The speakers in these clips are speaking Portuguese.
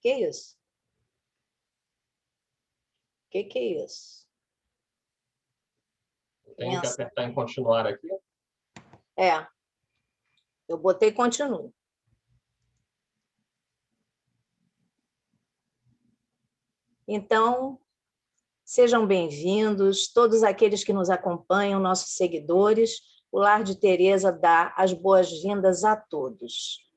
Que isso? Que é isso? Tenho que apertar em continuar aqui? É. Eu botei continuo. Então, sejam bem-vindos, todos aqueles que nos acompanham, nossos seguidores. O Lar de Teresa dá as boas-vindas a todos.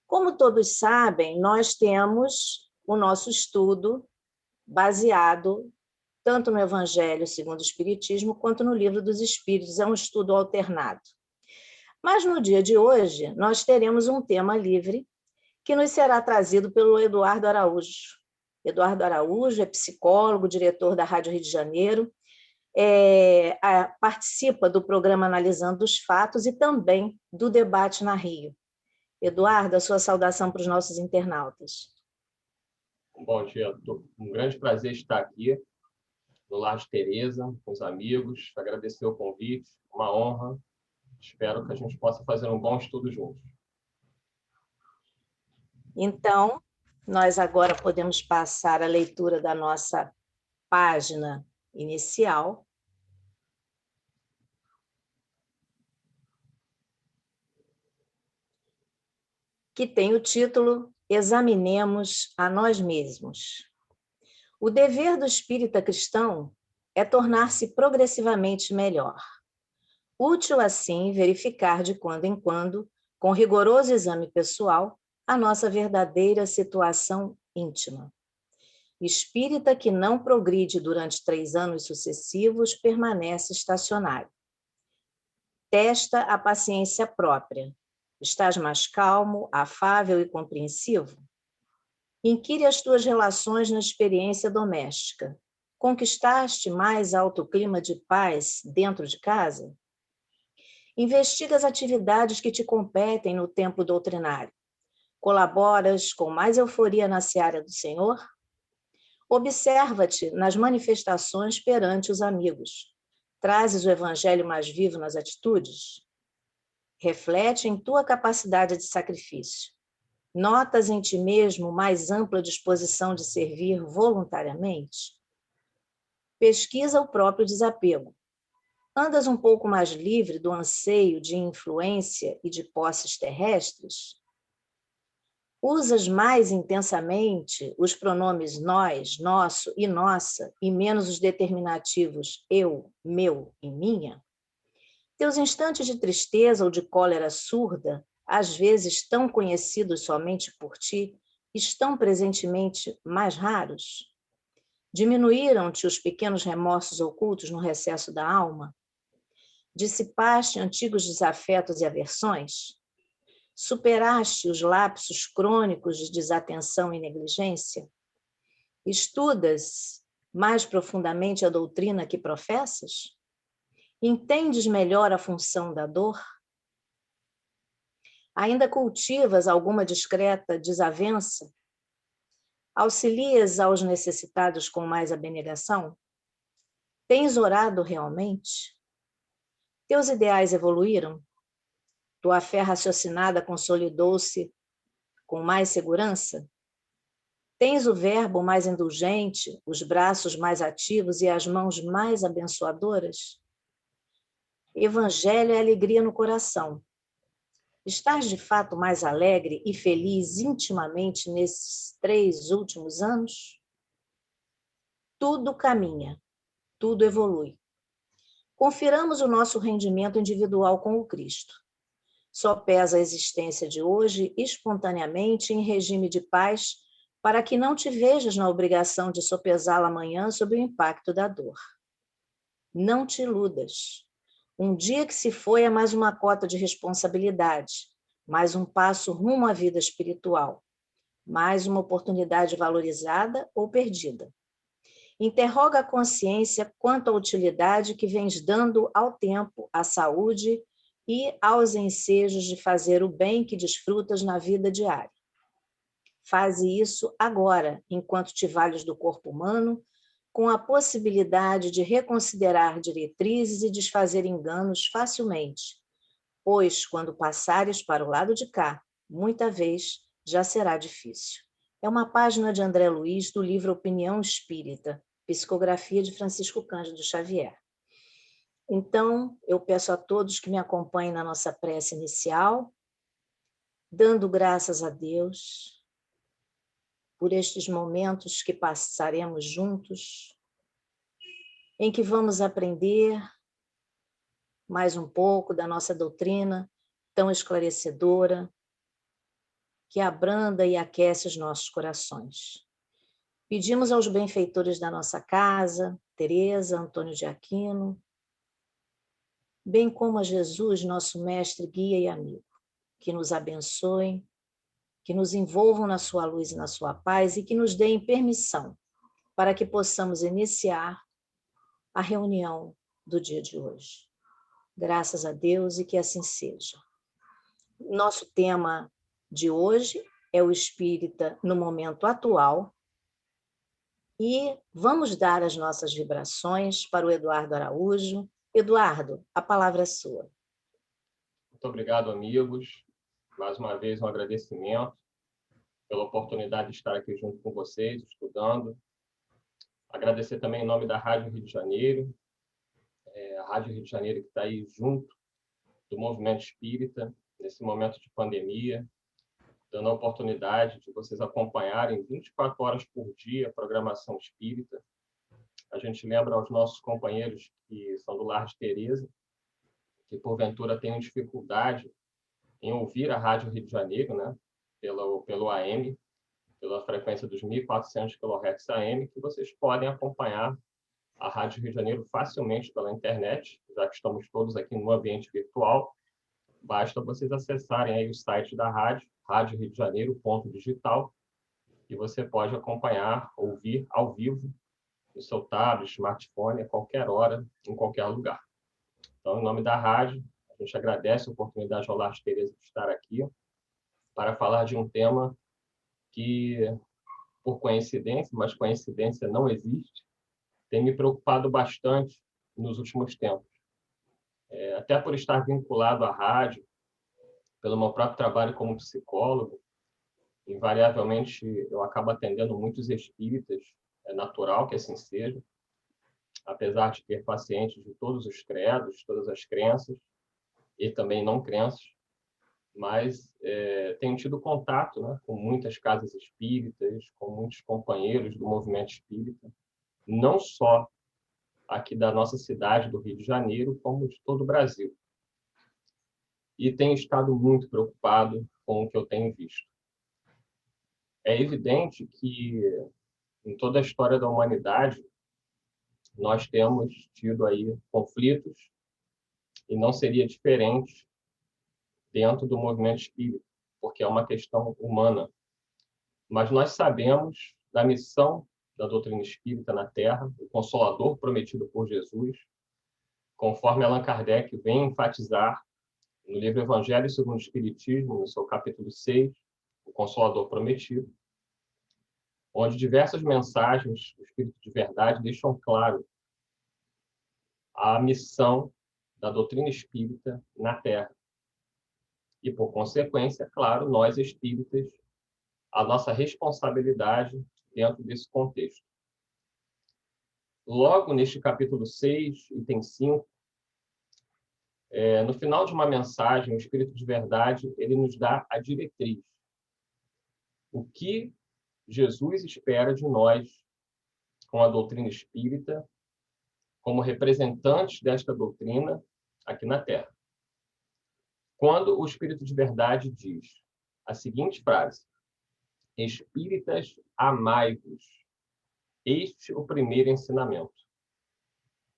Como todos sabem, nós temos o nosso estudo baseado tanto no Evangelho segundo o Espiritismo, quanto no Livro dos Espíritos. É um estudo alternado. Mas no dia de hoje, nós teremos um tema livre que nos será trazido pelo Eduardo Araújo. Eduardo Araújo é psicólogo, diretor da Rádio Rio de Janeiro, participa do programa Analisando os Fatos e também do debate na Rio. Eduardo, a sua saudação para os nossos internautas. Bom dia, um grande prazer estar aqui no Lar de Teresa, com os amigos, agradecer o convite, uma honra. Espero que a gente possa fazer um bom estudo juntos. Então, nós agora podemos passar a leitura da nossa página inicial. Que tem o título Examinemos a nós mesmos. O dever do espírita cristão é tornar-se progressivamente melhor. Útil, assim, verificar de quando em quando, com rigoroso exame pessoal, a nossa verdadeira situação íntima. Espírita que não progride durante 3 anos sucessivos permanece estacionário. Testa a paciência própria. Estás mais calmo, afável e compreensivo? Inquire as tuas relações na experiência doméstica. Conquistaste mais alto clima de paz dentro de casa? Investiga as atividades que te competem no templo doutrinário. Colaboras com mais euforia na seara do Senhor? Observa-te nas manifestações perante os amigos. Trazes o evangelho mais vivo nas atitudes? Reflete em tua capacidade de sacrifício. Notas em ti mesmo mais ampla disposição de servir voluntariamente? Pesquisa o próprio desapego. Andas um pouco mais livre do anseio de influência e de posses terrestres? Usas mais intensamente os pronomes nós, nosso e nossa, e menos os determinativos eu, meu e minha? Teus instantes de tristeza ou de cólera surda, às vezes tão conhecidos somente por ti, estão presentemente mais raros? Diminuíram-te os pequenos remorsos ocultos no recesso da alma? Dissipaste antigos desafetos e aversões? Superaste os lapsos crônicos de desatenção e negligência? Estudas mais profundamente a doutrina que professas? Entendes melhor a função da dor? Ainda cultivas alguma discreta desavença? Auxilias aos necessitados com mais abnegação? Tens orado realmente? Teus ideais evoluíram? Tua fé raciocinada consolidou-se com mais segurança? Tens o verbo mais indulgente, os braços mais ativos e as mãos mais abençoadoras? Evangelho é alegria no coração. Estás de fato mais alegre e feliz intimamente nesses 3 últimos anos? Tudo caminha, tudo evolui. Confiramos o nosso rendimento individual com o Cristo. Só pesa a existência de hoje espontaneamente em regime de paz, para que não te vejas na obrigação de sopesá-la amanhã sob o impacto da dor. Não te iludas. Um dia que se foi é mais uma cota de responsabilidade, mais um passo rumo à vida espiritual, mais uma oportunidade valorizada ou perdida. Interroga a consciência quanto à utilidade que vens dando ao tempo, à saúde e aos ensejos de fazer o bem que desfrutas na vida diária. Faze isso agora, enquanto te vales do corpo humano, com a possibilidade de reconsiderar diretrizes e desfazer enganos facilmente, pois, quando passares para o lado de cá, muita vez já será difícil. É uma página de André Luiz do livro Opinião Espírita, psicografia de Francisco Cândido Xavier. Então, eu peço a todos que me acompanhem na nossa prece inicial, dando graças a Deus por estes momentos que passaremos juntos, em que vamos aprender mais um pouco da nossa doutrina tão esclarecedora, que abranda e aquece os nossos corações. Pedimos aos benfeitores da nossa casa, Teresa, Antônio de Aquino, bem como a Jesus, nosso mestre, guia e amigo, que nos abençoem, que nos envolvam na sua luz e na sua paz e que nos deem permissão para que possamos iniciar a reunião do dia de hoje. Graças a Deus e que assim seja. Nosso tema de hoje é o espírita no momento atual e vamos dar as nossas vibrações para o Eduardo Araújo. Eduardo, a palavra é sua. Muito obrigado, amigos. Mais uma vez, um agradecimento pela oportunidade de estar aqui junto com vocês, estudando. Agradecer também em nome da Rádio Rio de Janeiro, a Rádio Rio de Janeiro que está aí junto do movimento espírita, nesse momento de pandemia, dando a oportunidade de vocês acompanharem 24 horas por dia a programação espírita. A gente lembra aos nossos companheiros que são do Lar de Teresa, que porventura tenham dificuldade em ouvir a Rádio Rio de Janeiro, né? pelo AM, pela frequência dos 1.400 kHz AM, que vocês podem acompanhar a Rádio Rio de Janeiro facilmente pela internet, já que estamos todos aqui no ambiente virtual. Basta vocês acessarem aí o site da rádio, radioriodejaneiro.digital, e você pode acompanhar, ouvir ao vivo no seu tablet, smartphone, a qualquer hora, em qualquer lugar. Então, em nome da rádio, a gente agradece a oportunidade ao Lar de Teresa de estar aqui para falar de um tema que, por coincidência, mas coincidência não existe, tem me preocupado bastante nos últimos tempos. Até por estar vinculado à rádio, pelo meu próprio trabalho como psicólogo, invariavelmente eu acabo atendendo muitos espíritas, é natural que assim seja, apesar de ter pacientes de todos os credos, todas as crenças, e também não crenças, mas tenho tido contato, né, com muitas casas espíritas, com muitos companheiros do movimento espírita, não só aqui da nossa cidade, do Rio de Janeiro, como de todo o Brasil. E tenho estado muito preocupado com o que eu tenho visto. É evidente que, em toda a história da humanidade, nós temos tido aí conflitos, e não seria diferente dentro do movimento espírita, porque é uma questão humana. Mas nós sabemos da missão da doutrina espírita na Terra, o Consolador prometido por Jesus, conforme Allan Kardec vem enfatizar no livro Evangelho segundo o Espiritismo, no seu capítulo 6, o Consolador prometido, onde diversas mensagens do Espírito de Verdade deixam claro a missão da doutrina espírita na Terra. E, por consequência, claro, nós espíritas, a nossa responsabilidade dentro desse contexto. Logo neste capítulo 6, item 5, no final de uma mensagem, o Espírito de Verdade, ele nos dá a diretriz. O que Jesus espera de nós com a doutrina espírita, como representantes desta doutrina aqui na Terra. Quando o Espírito de Verdade diz a seguinte frase: Espíritas, amai-vos, este o primeiro ensinamento.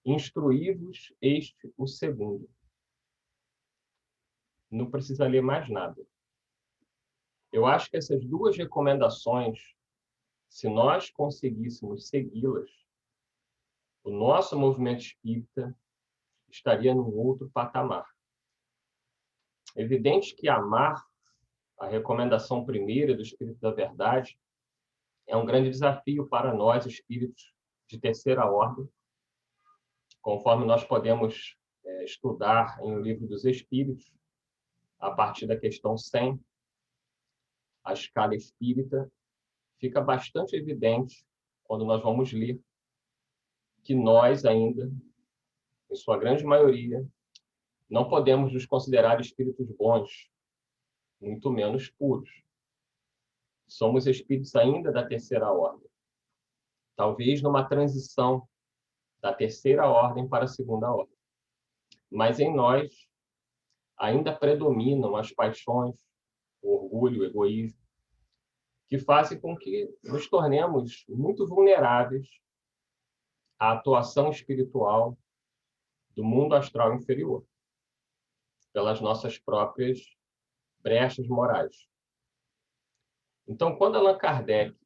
Instruí-vos, este o segundo. Não precisa ler mais nada. Eu acho que essas duas recomendações, se nós conseguíssemos segui-las, o nosso movimento espírita estaria num outro patamar. É evidente que amar, a recomendação primeira do Espírito da Verdade, é um grande desafio para nós, espíritos de terceira ordem, conforme nós podemos estudar em O Livro dos Espíritos, a partir da questão 100, a escala espírita, fica bastante evidente quando nós vamos ler que nós ainda, em sua grande maioria, não podemos nos considerar espíritos bons, muito menos puros. Somos espíritos ainda da terceira ordem. Talvez numa transição da terceira ordem para a segunda ordem. Mas em nós ainda predominam as paixões, o orgulho, o egoísmo, que fazem com que nos tornemos muito vulneráveis à atuação espiritual do mundo astral inferior, pelas nossas próprias brechas morais. Então, quando Allan Kardec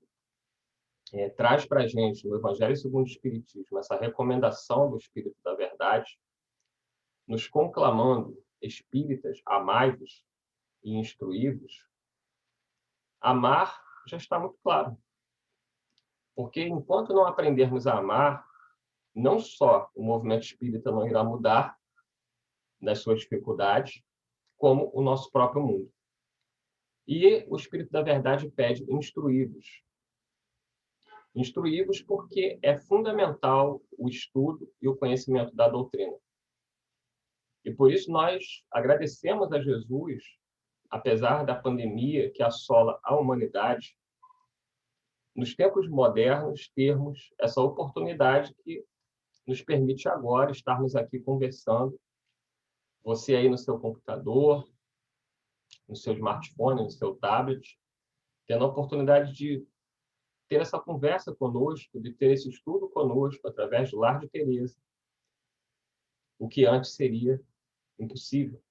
traz para a gente, no Evangelho segundo o Espiritismo, essa recomendação do Espírito da Verdade, nos conclamando, espíritas, amai-vos e instruí-vos, amar já está muito claro. Porque enquanto não aprendermos a amar, não só o movimento espírita não irá mudar nas suas dificuldades, como o nosso próprio mundo. E o Espírito da Verdade pede instruí-vos. Instruí-vos porque é fundamental o estudo e o conhecimento da doutrina. E por isso nós agradecemos a Jesus, apesar da pandemia que assola a humanidade, nos tempos modernos, termos essa oportunidade que nos permite agora estarmos aqui conversando, você aí no seu computador, no seu smartphone, no seu tablet, tendo a oportunidade de ter essa conversa conosco, de ter esse estudo conosco através do Lar de Teresa, o que antes seria impossível.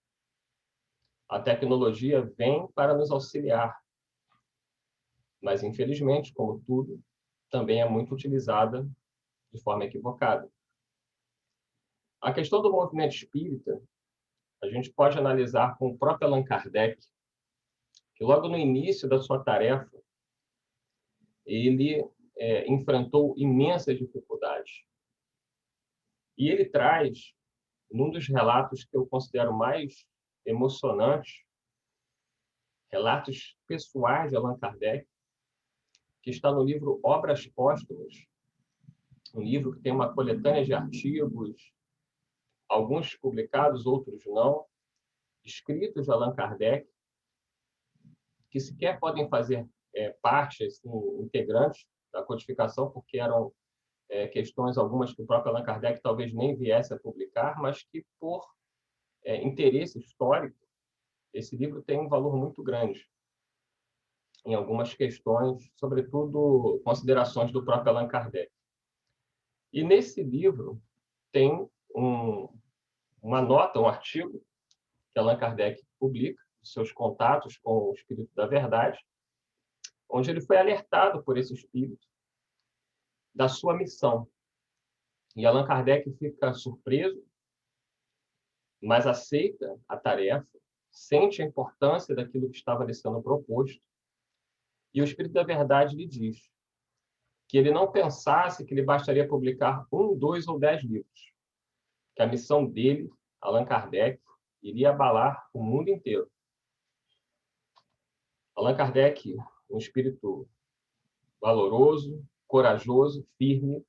A tecnologia vem para nos auxiliar, mas, infelizmente, como tudo, também é muito utilizada de forma equivocada. A questão do movimento espírita, a gente pode analisar com o próprio Allan Kardec, que logo no início da sua tarefa, ele enfrentou imensas dificuldades. E ele traz, num dos relatos que eu considero mais emocionantes, relatos pessoais de Allan Kardec, que está no livro Obras Póstumas, um livro que tem uma coletânea de artigos, alguns publicados, outros não, escritos de Allan Kardec, que sequer podem fazer parte, assim, integrantes da codificação, porque eram questões, algumas que o próprio Allan Kardec talvez nem viesse a publicar, mas que, por interesse histórico, esse livro tem um valor muito grande em algumas questões, sobretudo considerações do próprio Allan Kardec. E nesse livro tem uma nota, um artigo que Allan Kardec publica, seus contatos com o Espírito da Verdade, onde ele foi alertado por esse Espírito da sua missão. E Allan Kardec fica surpreso, mas aceita a tarefa, sente a importância daquilo que estava lhe sendo proposto, e o Espírito da Verdade lhe diz que ele não pensasse que lhe bastaria publicar 1, 2 ou 10 livros, que a missão dele, Allan Kardec, iria abalar o mundo inteiro. Allan Kardec, um espírito valoroso, corajoso, firme,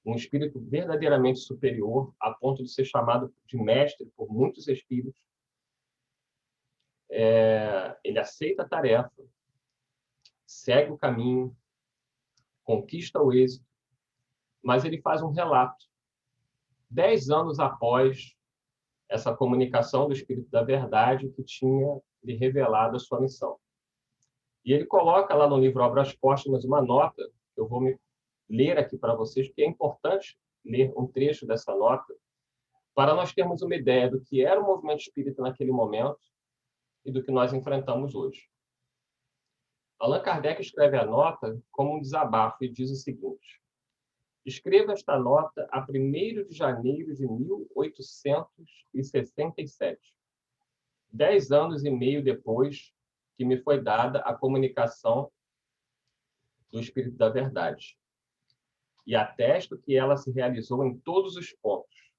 um espírito verdadeiramente superior, a ponto de ser chamado de mestre por muitos espíritos, ele aceita a tarefa, segue o caminho, conquista o êxito, mas ele faz um relato. 10 anos após essa comunicação do Espírito da Verdade que tinha lhe revelado a sua missão. E ele coloca lá no livro Obras Póstumas uma nota, que eu vou ler aqui para vocês, porque é importante ler um trecho dessa nota, para nós termos uma ideia do que era o movimento espírita naquele momento e do que nós enfrentamos hoje. Allan Kardec escreve a nota como um desabafo e diz o seguinte: escreva esta nota a 1º de janeiro de 1867, 10 anos e meio depois que me foi dada a comunicação do Espírito da Verdade. E atesto que ela se realizou em todos os pontos,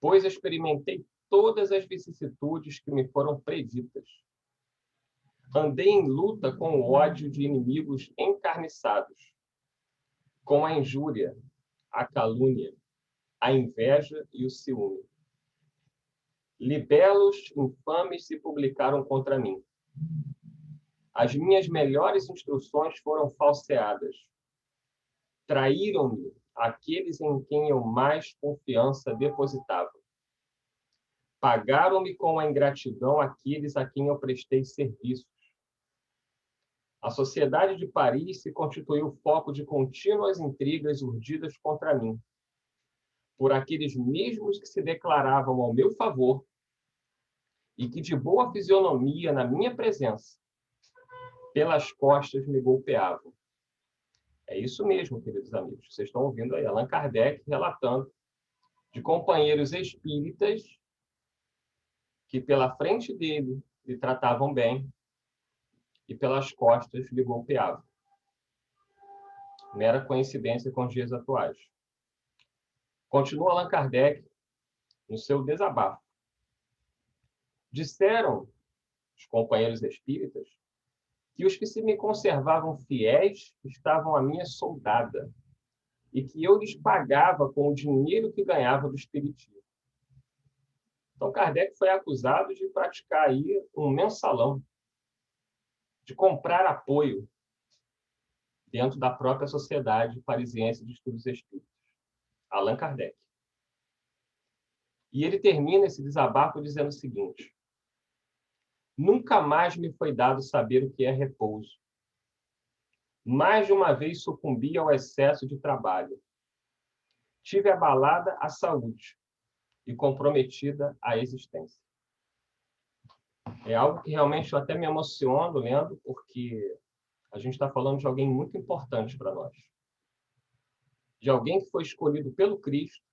pois experimentei todas as vicissitudes que me foram preditas. Andei em luta com o ódio de inimigos encarniçados, com a injúria, a calúnia, a inveja e o ciúme. Libelos infames se publicaram contra mim. As minhas melhores instruções foram falseadas. Traíram-me aqueles em quem eu mais confiança depositava. Pagaram-me com a ingratidão aqueles a quem eu prestei serviços. A sociedade de Paris se constituiu foco de contínuas intrigas urdidas contra mim, por aqueles mesmos que se declaravam ao meu favor e que, de boa fisionomia na minha presença, pelas costas me golpeavam. É isso mesmo, queridos amigos. Vocês estão ouvindo aí Allan Kardec relatando de companheiros espíritas que pela frente dele lhe tratavam bem e pelas costas lhe golpeavam. Mera coincidência com os dias atuais. Continua Allan Kardec no seu desabafo. Disseram os companheiros espíritas que os que se me conservavam fiéis estavam à minha soldada e que eu lhes pagava com o dinheiro que ganhava do espiritismo. Então, Kardec foi acusado de praticar aí um mensalão, de comprar apoio dentro da própria Sociedade Parisiense de Estudos Espíritas. Allan Kardec. E ele termina esse desabafo dizendo o seguinte: nunca mais me foi dado saber o que é repouso. Mais de uma vez sucumbi ao excesso de trabalho. Tive abalada a saúde e comprometida a existência. É algo que realmente eu até me emociono lendo, porque a gente está falando de alguém muito importante para nós. De alguém que foi escolhido pelo Cristo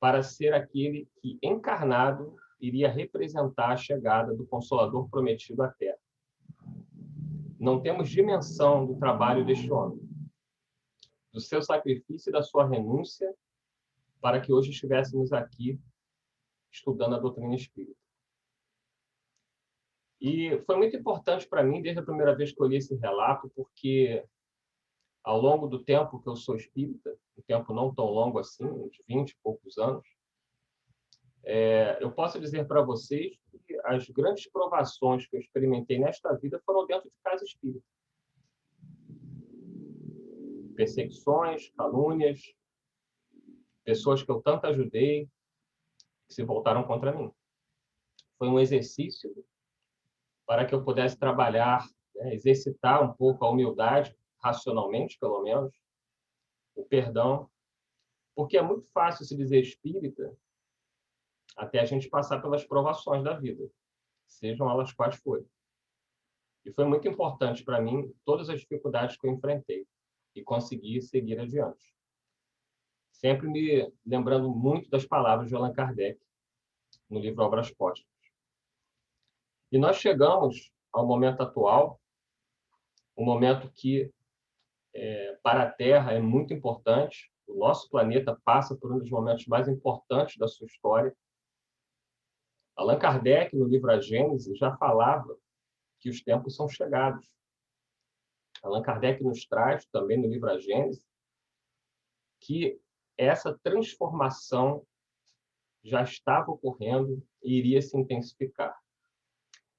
para ser aquele que, encarnado, iria representar a chegada do Consolador prometido à Terra. Não temos dimensão do trabalho deste homem, do seu sacrifício e da sua renúncia, para que hoje estivéssemos aqui estudando a doutrina espírita. E foi muito importante para mim, desde a primeira vez que eu li esse relato, porque ao longo do tempo que eu sou espírita, um tempo não tão longo assim, uns 20 e poucos anos, eu posso dizer para vocês que as grandes provações que eu experimentei nesta vida foram dentro de casa espírita. Perseguições, calúnias, pessoas que eu tanto ajudei, que se voltaram contra mim. Foi um exercício para que eu pudesse trabalhar, exercitar um pouco a humildade, racionalmente, pelo menos, o perdão, porque é muito fácil se dizer espírita até a gente passar pelas provações da vida, sejam elas quais forem. E foi muito importante para mim todas as dificuldades que eu enfrentei e consegui seguir adiante. Sempre me lembrando muito das palavras de Allan Kardec no livro Obras Póstumas. E nós chegamos ao momento atual, um momento que para a Terra é muito importante. O nosso planeta passa por um dos momentos mais importantes da sua história. Allan Kardec, no livro A Gênese, já falava que os tempos são chegados. Allan Kardec nos traz, também no livro A Gênese, que essa transformação já estava ocorrendo e iria se intensificar,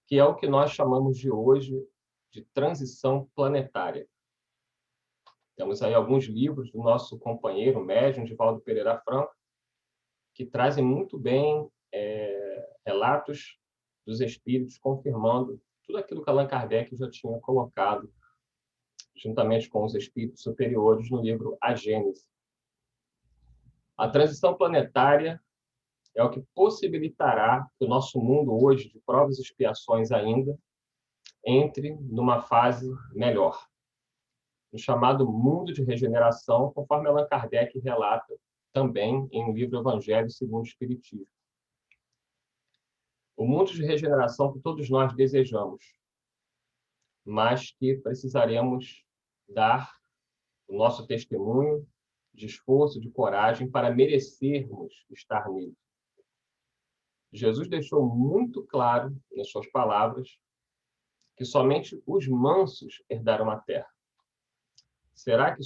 que é o que nós chamamos de hoje de transição planetária. Temos aí alguns livros do nosso companheiro médium, Divaldo Pereira Franco, que trazem muito bem relatos dos espíritos confirmando tudo aquilo que Allan Kardec já tinha colocado, juntamente com os espíritos superiores, no livro A Gênese. A transição planetária é o que possibilitará que o nosso mundo hoje, de provas e expiações ainda, entre numa fase melhor, no chamado mundo de regeneração, conforme Allan Kardec relata também em o livro Evangelho segundo o Espiritismo. O mundo de regeneração que todos nós desejamos, mas que precisaremos dar o nosso testemunho de esforço, de coragem para merecermos estar nele. Jesus deixou muito claro nas suas palavras que somente os mansos herdarão a terra. Será que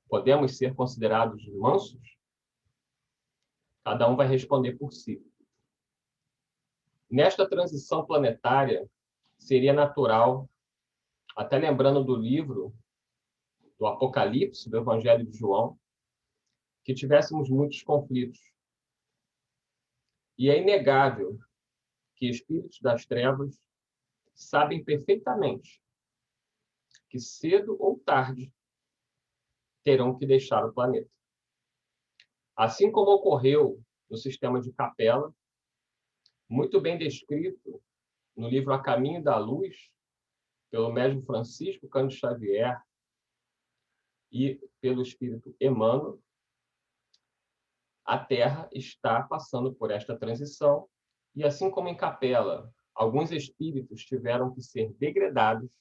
podemos ser considerados mansos? Cada um vai responder por si. Nesta transição planetária, seria natural, até lembrando do livro do Apocalipse, do Evangelho de João, que tivéssemos muitos conflitos. E é inegável que espíritos das trevas sabem perfeitamente que cedo ou tarde terão que deixar o planeta. Assim como ocorreu no sistema de Capela, muito bem descrito no livro A Caminho da Luz, pelo médium Francisco Cândido Xavier e pelo espírito Emmanuel, a Terra está passando por esta transição e, assim como em Capela, alguns espíritos tiveram que ser degradados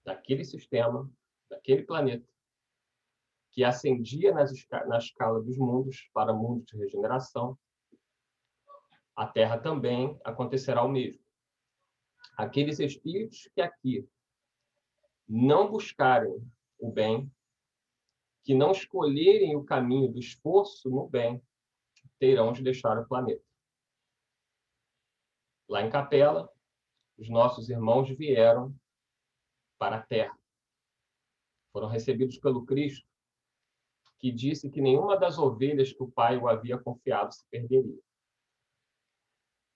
daquele sistema, daquele planeta, que ascendia na escala dos mundos para mundos de regeneração. A Terra também acontecerá o mesmo. Aqueles espíritos que aqui não buscarem o bem, que não escolherem o caminho do esforço no bem, terão de deixar o planeta. Lá em Capela, os nossos irmãos vieram para a Terra. Foram recebidos pelo Cristo, que disse que nenhuma das ovelhas que o Pai o havia confiado se perderia.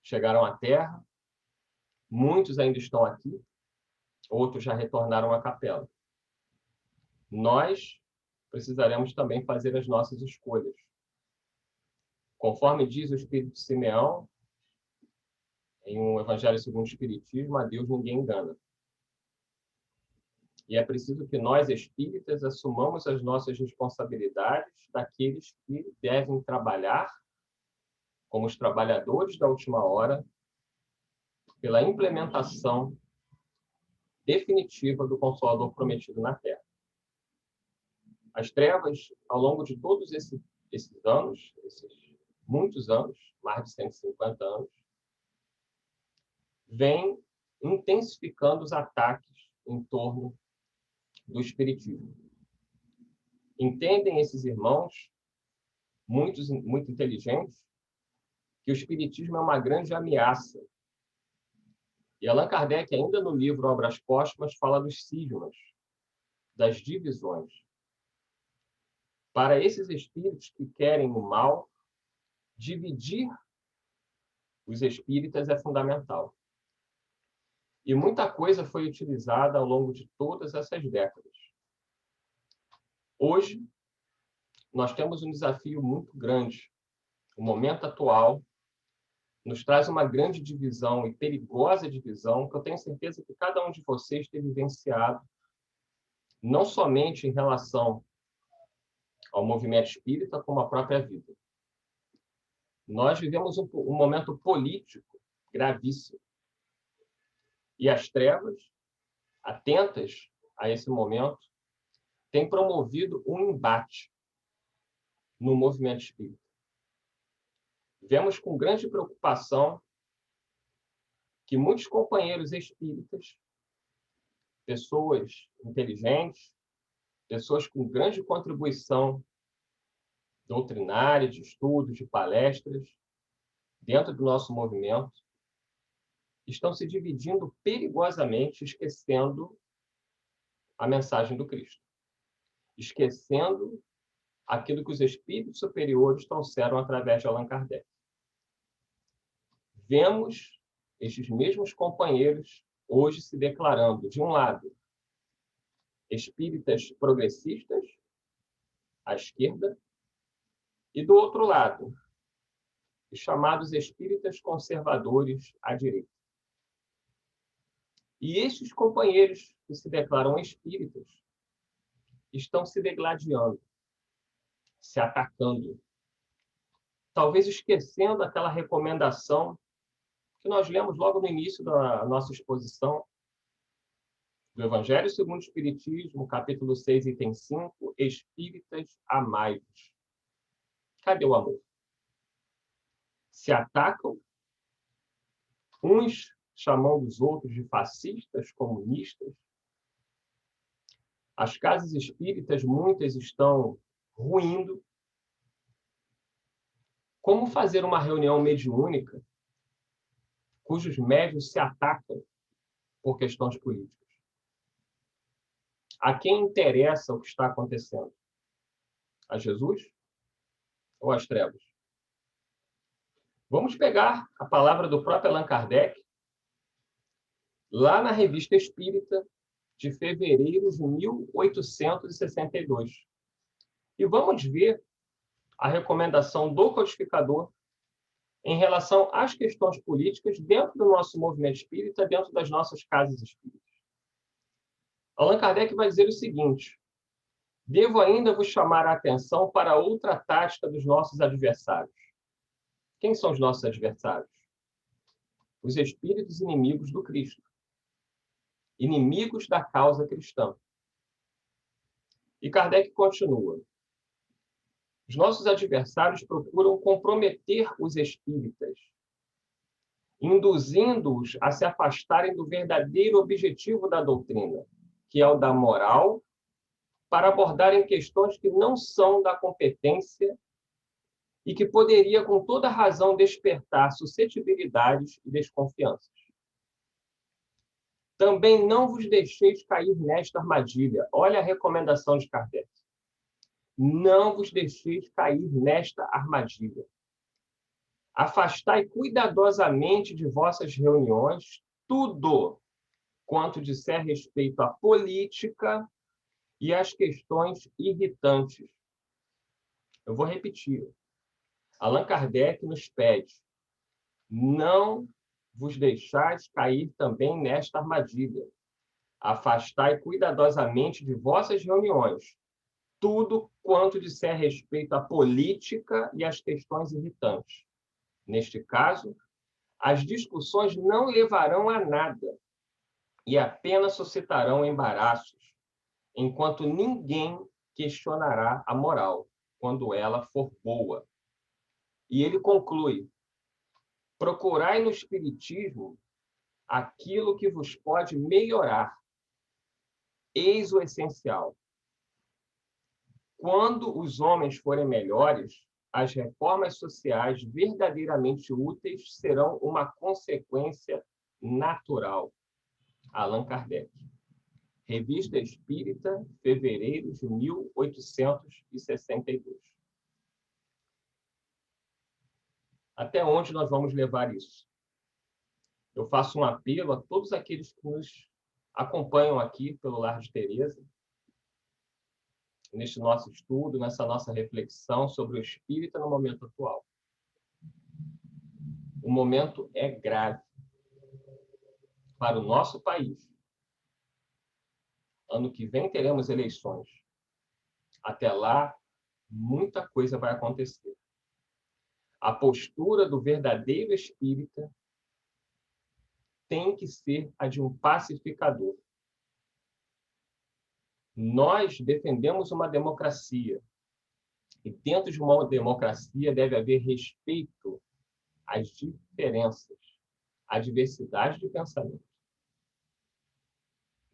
Chegaram à Terra, muitos ainda estão aqui, outros já retornaram à Capela. Nós precisaremos também fazer as nossas escolhas. Conforme diz o Espírito Simeão, em um Evangelho segundo o Espiritismo, a Deus ninguém engana. E é preciso que nós, espíritas, assumamos as nossas responsabilidades daqueles que devem trabalhar como os trabalhadores da última hora pela implementação definitiva do Consolador prometido na Terra. As trevas, ao longo de todos esses anos, esses muitos anos, mais de 150 anos, vêm intensificando os ataques em torno do Espiritismo. Entendem esses irmãos, muito inteligentes, que o Espiritismo é uma grande ameaça. E Allan Kardec, ainda no livro Obras Póstumas, fala dos cismas, das divisões. Para esses espíritos que querem o mal, dividir os espíritas é fundamental. E muita coisa foi utilizada ao longo de todas essas décadas. Hoje, nós temos um desafio muito grande. O momento atual nos traz uma grande divisão e perigosa divisão que eu tenho certeza que cada um de vocês tem vivenciado, não somente em relação ao movimento espírita, como à própria vida. Nós vivemos um momento político gravíssimo. E as trevas, atentas a esse momento, têm promovido um embate no movimento espírita. Vemos com grande preocupação que muitos companheiros espíritas, pessoas inteligentes, pessoas com grande contribuição doutrinária, de estudos, de palestras, dentro do nosso movimento, estão se dividindo perigosamente, esquecendo a mensagem do Cristo, esquecendo aquilo que os espíritos superiores trouxeram através de Allan Kardec. Vemos estes mesmos companheiros hoje se declarando, de um lado, espíritas progressistas, à esquerda, e do outro lado, os chamados espíritas conservadores à direita. E estes companheiros que se declaram espíritas estão se degladiando, se atacando, talvez esquecendo aquela recomendação que nós lemos logo no início da nossa exposição do Evangelho segundo o Espiritismo, capítulo 6, item 5, Espíritas amai-vos. Cadê o amor? Se atacam, uns chamando os outros de fascistas, comunistas. As casas espíritas, muitas estão ruindo. Como fazer uma reunião mediúnica cujos médiuns se atacam por questões políticas? A quem interessa o que está acontecendo? A Jesus ou às trevas? Vamos pegar a palavra do próprio Allan Kardec, lá na Revista Espírita, de fevereiro de 1862. E vamos ver a recomendação do codificador em relação às questões políticas dentro do nosso movimento espírita, dentro das nossas casas espíritas. Allan Kardec vai dizer o seguinte: devo ainda vos chamar a atenção para outra tática dos nossos adversários. Quem são os nossos adversários? Os espíritos inimigos do Cristo. Inimigos da causa cristã. E Kardec continua: os nossos adversários procuram comprometer os espíritas, induzindo-os a se afastarem do verdadeiro objetivo da doutrina, que é o da moral, para abordarem questões que não são da competência e que poderia, com toda razão, despertar suscetibilidades e desconfianças. Também não vos deixeis cair nesta armadilha. Olha a recomendação de Kardec. Não vos deixeis cair nesta armadilha. Afastai cuidadosamente de vossas reuniões tudo quanto disser respeito à política e às questões irritantes. Eu vou repetir. Allan Kardec nos pede: não vos deixais cair também nesta armadilha. Afastai cuidadosamente de vossas reuniões tudo quanto disser respeito à política e às questões irritantes. Neste caso, as discussões não levarão a nada e apenas suscitarão embaraços, enquanto ninguém questionará a moral, quando ela for boa. E ele conclui: procurai no Espiritismo aquilo que vos pode melhorar. Eis o essencial. Quando os homens forem melhores, as reformas sociais verdadeiramente úteis serão uma consequência natural. Allan Kardec. Revista Espírita, fevereiro de 1862. Até onde nós vamos levar isso? Eu faço um apelo a todos aqueles que nos acompanham aqui pelo Lar de Teresa, neste nosso estudo, nessa nossa reflexão sobre o espírita no momento atual. O momento é grave para o nosso país. Ano que vem teremos eleições. Até lá, muita coisa vai acontecer. A postura do verdadeiro espírita tem que ser a de um pacificador. Nós defendemos uma democracia. E dentro de uma democracia deve haver respeito às diferenças, à diversidade de pensamento.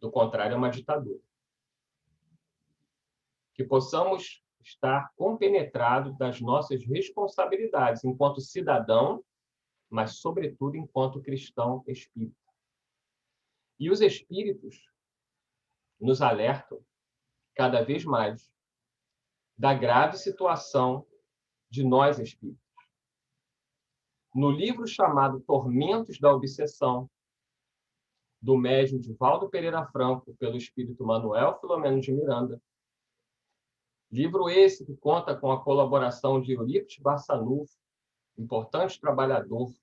Do contrário, é uma ditadura. Que possamos estar compenetrados das nossas responsabilidades enquanto cidadão, mas, sobretudo, enquanto cristão espírita. E os espíritos nos alertam cada vez mais da grave situação de nós espíritos. No livro chamado Tormentos da Obsessão, do médium Divaldo Pereira Franco, pelo espírito Manuel Filomeno de Miranda, livro esse que conta com a colaboração de Eurípides Barçanufo, importante trabalhador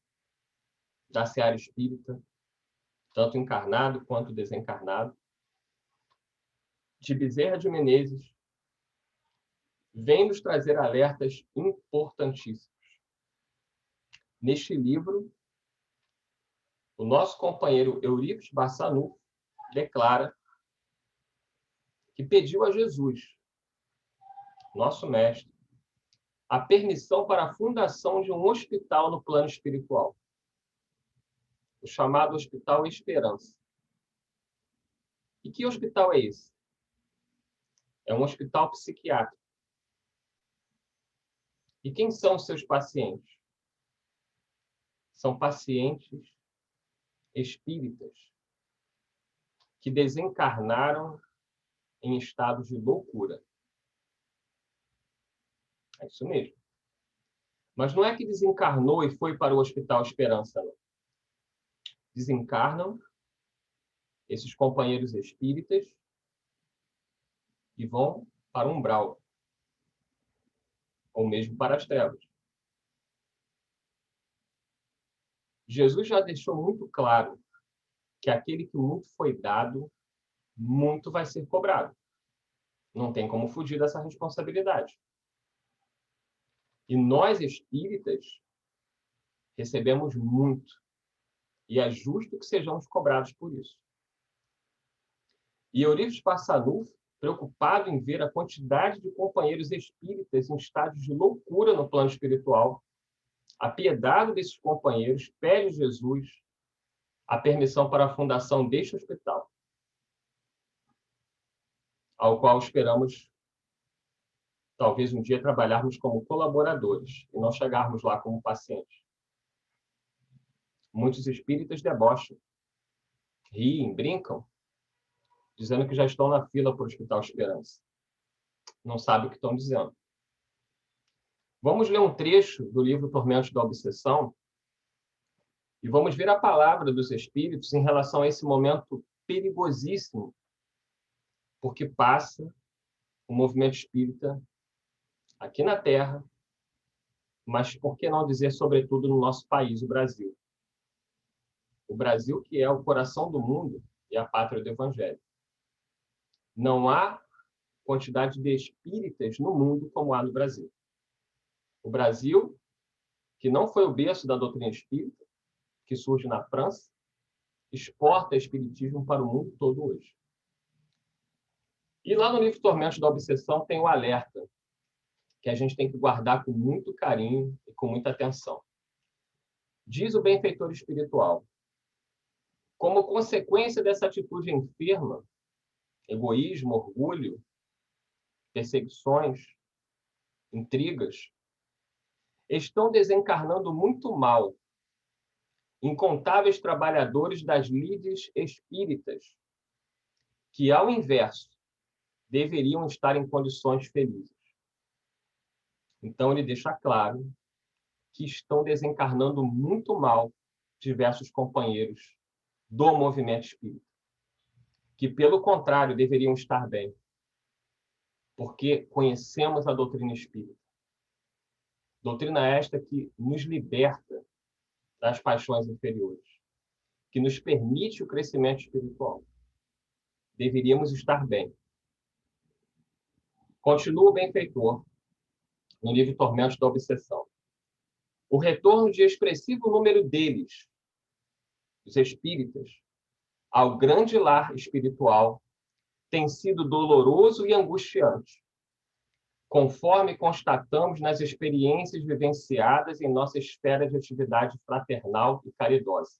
da seara espírita, tanto encarnado quanto desencarnado, de Bezerra de Menezes, vem nos trazer alertas importantíssimos. Neste livro, o nosso companheiro Eurípides Barçanufo declara que pediu a Jesus, nosso mestre, a permissão para a fundação de um hospital no plano espiritual. o chamado Hospital Esperança. E que hospital é esse? É um hospital psiquiátrico. E quem são os seus pacientes? São pacientes espíritas que desencarnaram em estados de loucura. É isso mesmo. Mas não é que desencarnou e foi para o Hospital Esperança, não. Desencarnam esses companheiros espíritas e vão para o umbral, ou mesmo para as trevas. Jesus já deixou muito claro que aquele que muito foi dado, muito vai ser cobrado. Não tem como fugir dessa responsabilidade. E nós, espíritas, recebemos muito. E é justo que sejamos cobrados por isso. E Eurípides Passanufo, preocupado em ver a quantidade de companheiros espíritas em estágios de loucura no plano espiritual, apiedado desses companheiros, pede a Jesus a permissão para a fundação deste hospital, ao qual esperamos, talvez um dia, trabalharmos como colaboradores e não chegarmos lá como pacientes. Muitos espíritas debocham, riem, brincam, dizendo que já estão na fila para o Hospital Esperança. Não sabem o que estão dizendo. Vamos ler um trecho do livro Tormentos da Obsessão e vamos ver a palavra dos espíritos em relação a esse momento perigosíssimo, porque passa o movimento espírita aqui na Terra, mas por que não dizer, sobretudo, no nosso país, o Brasil? O Brasil, que é o coração do mundo e a pátria do Evangelho. Não há quantidade de espíritas no mundo como há no Brasil. O Brasil, que não foi o berço da doutrina espírita, que surge na França, exporta espiritismo para o mundo todo hoje. E lá no livro Tormentos da Obsessão tem o alerta, que a gente tem que guardar com muito carinho e com muita atenção. Diz o benfeitor espiritual: como consequência dessa atitude enferma, egoísmo, orgulho, perseguições, intrigas, estão desencarnando muito mal incontáveis trabalhadores das lides espíritas, que, ao inverso, deveriam estar em condições felizes. Então, ele deixa claro que estão desencarnando muito mal diversos companheiros do movimento espírita, que, pelo contrário, deveriam estar bem, porque conhecemos a doutrina espírita. Doutrina esta que nos liberta das paixões inferiores, que nos permite o crescimento espiritual. Deveríamos estar bem. Continua o benfeitor no livro Tormentos da Obsessão. O retorno de expressivo número deles, os espíritas, ao grande lar espiritual tem sido doloroso e angustiante, conforme constatamos nas experiências vivenciadas em nossa esfera de atividade fraternal e caridosa.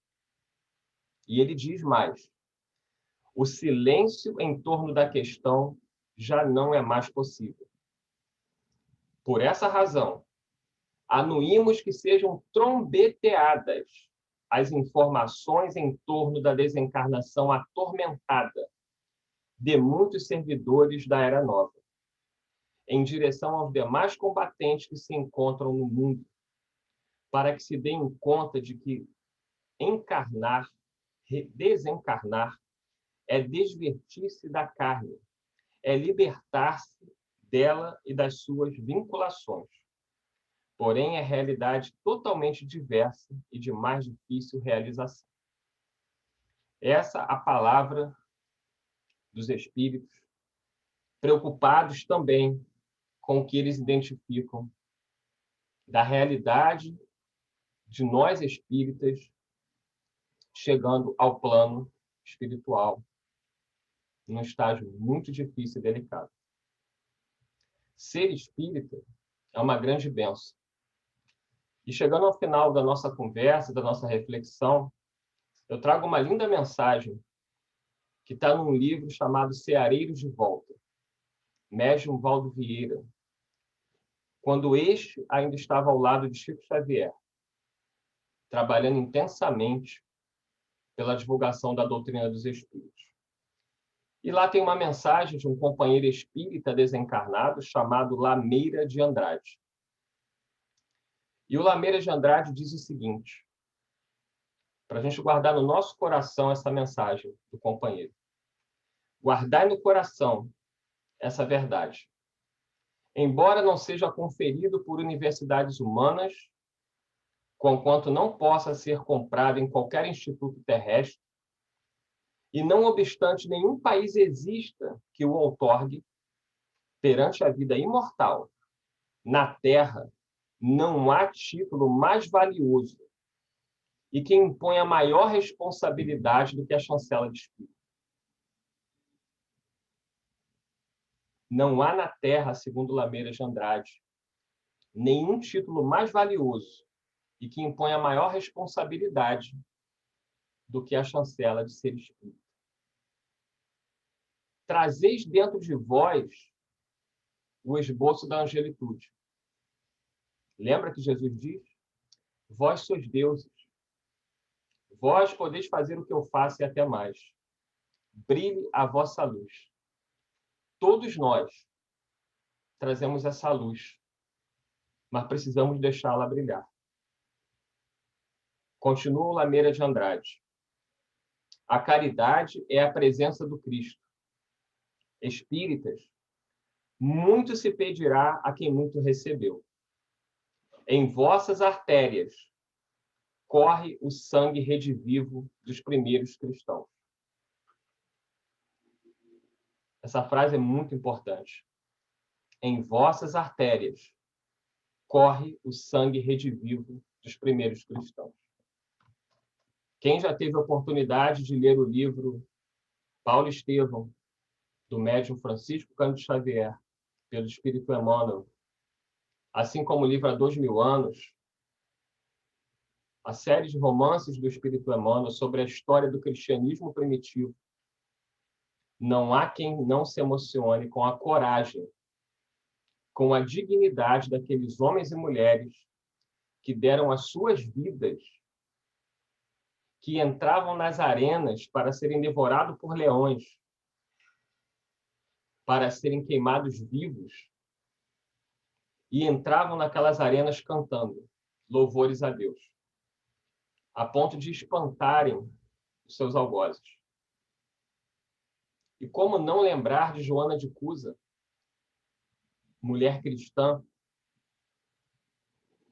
E ele diz mais: o silêncio em torno da questão já não é mais possível. Por essa razão, anuímos que sejam trombeteadas as informações em torno da desencarnação atormentada de muitos servidores da Era Nova, em direção aos demais combatentes que se encontram no mundo, para que se deem conta de que encarnar, desencarnar, é desvertir-se da carne, é libertar-se dela e das suas vinculações. Porém, é realidade totalmente diversa e de mais difícil realização. Essa é a palavra dos espíritos, preocupados também com o que eles identificam da realidade de nós espíritas chegando ao plano espiritual, num estágio muito difícil e delicado. Ser espírita é uma grande bênção. E chegando ao final da nossa conversa, da nossa reflexão, eu trago uma linda mensagem que está num livro chamado Ceareiros de Volta, Médium Valdo Vieira, quando este ainda estava ao lado de Chico Xavier, trabalhando intensamente pela divulgação da doutrina dos espíritos. E lá tem uma mensagem de um companheiro espírita desencarnado chamado Lameira de Andrade. E o Lameira de Andrade diz o seguinte, para a gente guardar no nosso coração essa mensagem do companheiro. Guardai no coração essa verdade. Embora não seja conferido por universidades humanas, conquanto não possa ser comprado em qualquer instituto terrestre, e não obstante nenhum país exista que o outorgue, perante a vida imortal, na Terra, não há título mais valioso e que impõe a maior responsabilidade do que a chancela de espírito. Não há na Terra, segundo Lameira de Andrade, nenhum título mais valioso e que impõe a maior responsabilidade do que a chancela de ser espírito. Trazeis dentro de vós o esboço da angelitude. Lembra que Jesus diz? Vós sois deuses. Vós podeis fazer o que eu faço e até mais. Brilhe a vossa luz. Todos nós trazemos essa luz, mas precisamos deixá-la brilhar. Continua o Lameira de Andrade. A caridade é a presença do Cristo. Espíritas, muito se pedirá a quem muito recebeu. Em vossas artérias corre o sangue redivivo dos primeiros cristãos. Essa frase é muito importante. Em vossas artérias corre o sangue redivivo dos primeiros cristãos. Quem já teve a oportunidade de ler o livro Paulo Estevão, do médium Francisco Cândido Xavier, pelo Espírito Emmanuel, assim como o livro Há 2000 anos, a série de romances do Espírito Emmanuel sobre a história do cristianismo primitivo, não há quem não se emocione com a coragem, com a dignidade daqueles homens e mulheres que deram as suas vidas, que entravam nas arenas para serem devorados por leões, para serem queimados vivos, e entravam naquelas arenas cantando louvores a Deus, a ponto de espantarem os seus algozes. E como não lembrar de Joana de Cusa, mulher cristã,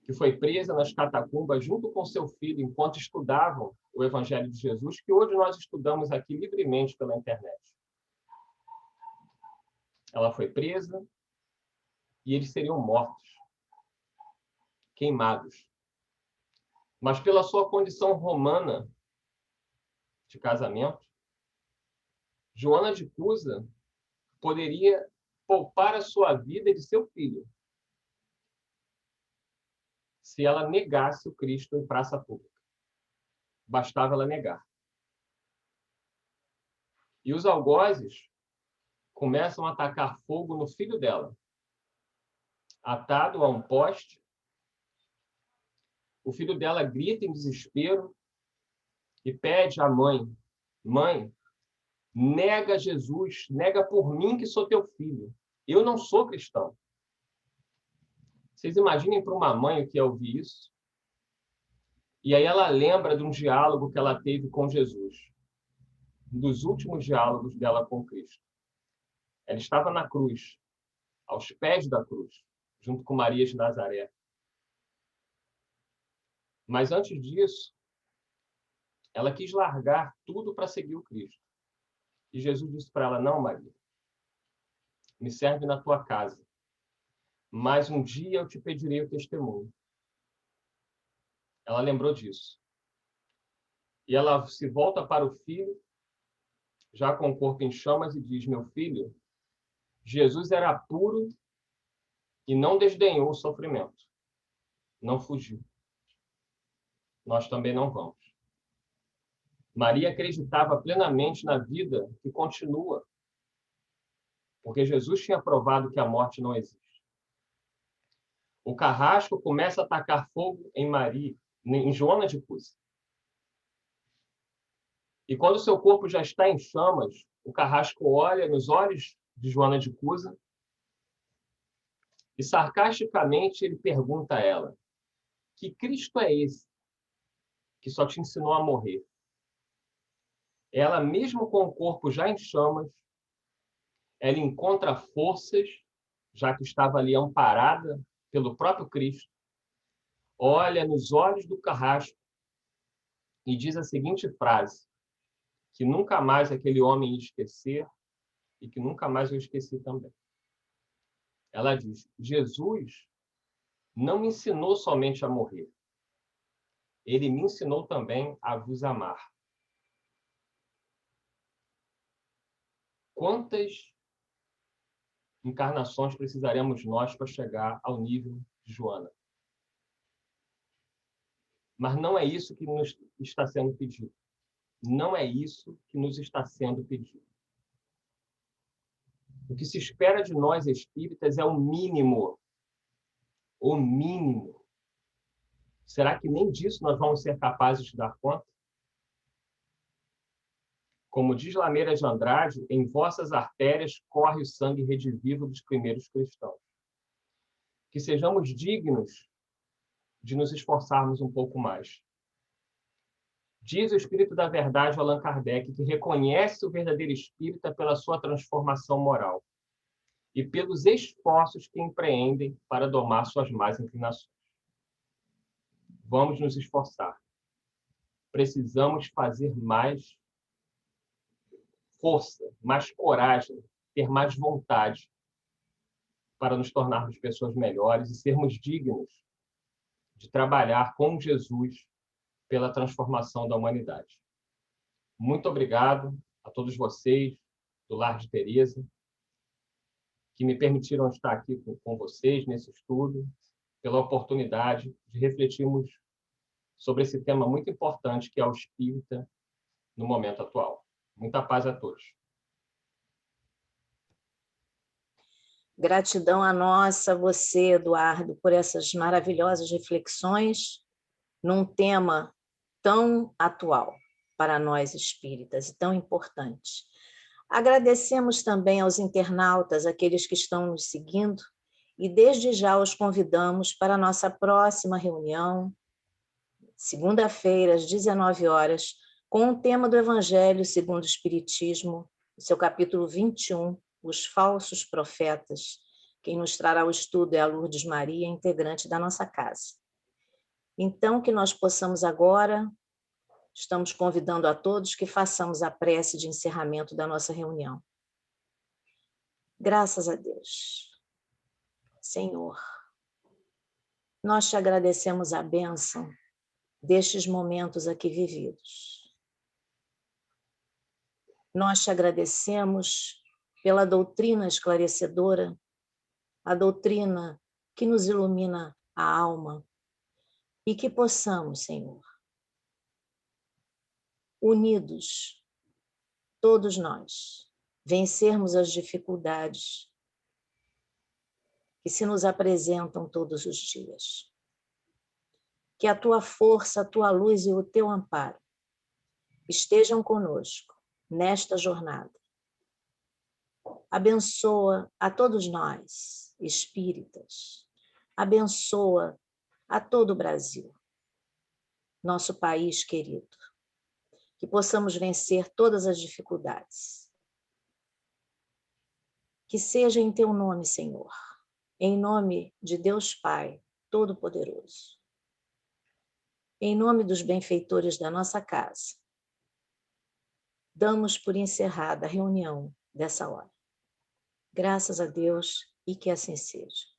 que foi presa nas catacumbas junto com seu filho enquanto estudavam o Evangelho de Jesus, que hoje nós estudamos aqui livremente pela internet. Ela foi presa e eles seriam mortos, queimados. Mas pela sua condição romana de casamento, Joana de Cusa poderia poupar a sua vida e de seu filho se ela negasse o Cristo em praça pública. Bastava ela negar. E os algozes começam a atacar fogo no filho dela, atado a um poste. O filho dela grita em desespero e pede à mãe: Mãe, nega Jesus, nega por mim que sou teu filho. Eu não sou cristão. Vocês imaginem para uma mãe o que é ouvir isso? E aí ela lembra de um diálogo que ela teve com Jesus, um dos últimos diálogos dela com Cristo. Ela estava na cruz, aos pés da cruz, junto com Maria de Nazaré. Mas antes disso, ela quis largar tudo para seguir o Cristo. E Jesus disse para ela: Não, Maria, me serve na tua casa, mas um dia eu te pedirei o testemunho. Ela lembrou disso. E ela se volta para o filho, já com o corpo em chamas, e diz: Meu filho, Jesus era puro e não desdenhou o sofrimento. Não fugiu. Nós também não vamos. Maria acreditava plenamente na vida que continua, porque Jesus tinha provado que a morte não existe. O carrasco começa a atacar fogo em Maria, em Joana de Cusa. E quando seu corpo já está em chamas, o carrasco olha nos olhos de Joana de Cusa e, sarcasticamente, ele pergunta a ela: que Cristo é esse que só te ensinou a morrer? Ela, mesmo com o corpo já em chamas, ela encontra forças, já que estava ali amparada pelo próprio Cristo, olha nos olhos do carrasco e diz a seguinte frase, que nunca mais aquele homem ia esquecer e que nunca mais eu esqueci também. Ela diz: Jesus não me ensinou somente a morrer, ele me ensinou também a vos amar. Quantas encarnações precisaremos nós para chegar ao nível de Joana? Mas não é isso que nos está sendo pedido. Não é isso que nos está sendo pedido. O que se espera de nós espíritas é o mínimo. O mínimo. Será que nem disso nós vamos ser capazes de dar conta? Como diz Lameira de Andrade, em vossas artérias corre o sangue redivivo dos primeiros cristãos. Que sejamos dignos de nos esforçarmos um pouco mais. Diz o Espírito da Verdade, Allan Kardec, que reconhece o verdadeiro espírita pela sua transformação moral e pelos esforços que empreendem para domar suas más inclinações. Vamos nos esforçar. Precisamos fazer mais força, mais coragem, ter mais vontade para nos tornarmos pessoas melhores e sermos dignos de trabalhar com Jesus pela transformação da humanidade. Muito obrigado a todos vocês do Lar de Teresa, que me permitiram estar aqui com vocês nesse estudo, pela oportunidade de refletirmos sobre esse tema muito importante que é o espírita no momento atual. Muita paz a todos. Gratidão a nossa, você, Eduardo, por essas maravilhosas reflexões num tema tão atual para nós espíritas e tão importante. Agradecemos também aos internautas, aqueles que estão nos seguindo, e desde já os convidamos para a nossa próxima reunião, segunda-feira, às 19 horas, com o tema do Evangelho segundo o Espiritismo, seu capítulo 21, Os Falsos Profetas. Quem nos trará o estudo é a Lourdes Maria, integrante da nossa casa. Então, que nós possamos agora, estamos convidando a todos que façamos a prece de encerramento da nossa reunião. Graças a Deus. Senhor, nós te agradecemos a bênção destes momentos aqui vividos. Nós te agradecemos pela doutrina esclarecedora, a doutrina que nos ilumina a alma, e que possamos, Senhor, unidos, todos nós, vencermos as dificuldades que se nos apresentam todos os dias. Que a tua força, a tua luz e o teu amparo estejam conosco nesta jornada. Abençoa a todos nós, espíritas. Abençoa a todo o Brasil, nosso país querido. Que possamos vencer todas as dificuldades. Que seja em teu nome, Senhor, em nome de Deus Pai Todo-Poderoso, em nome dos benfeitores da nossa casa, damos por encerrada a reunião dessa hora. Graças a Deus e que assim seja.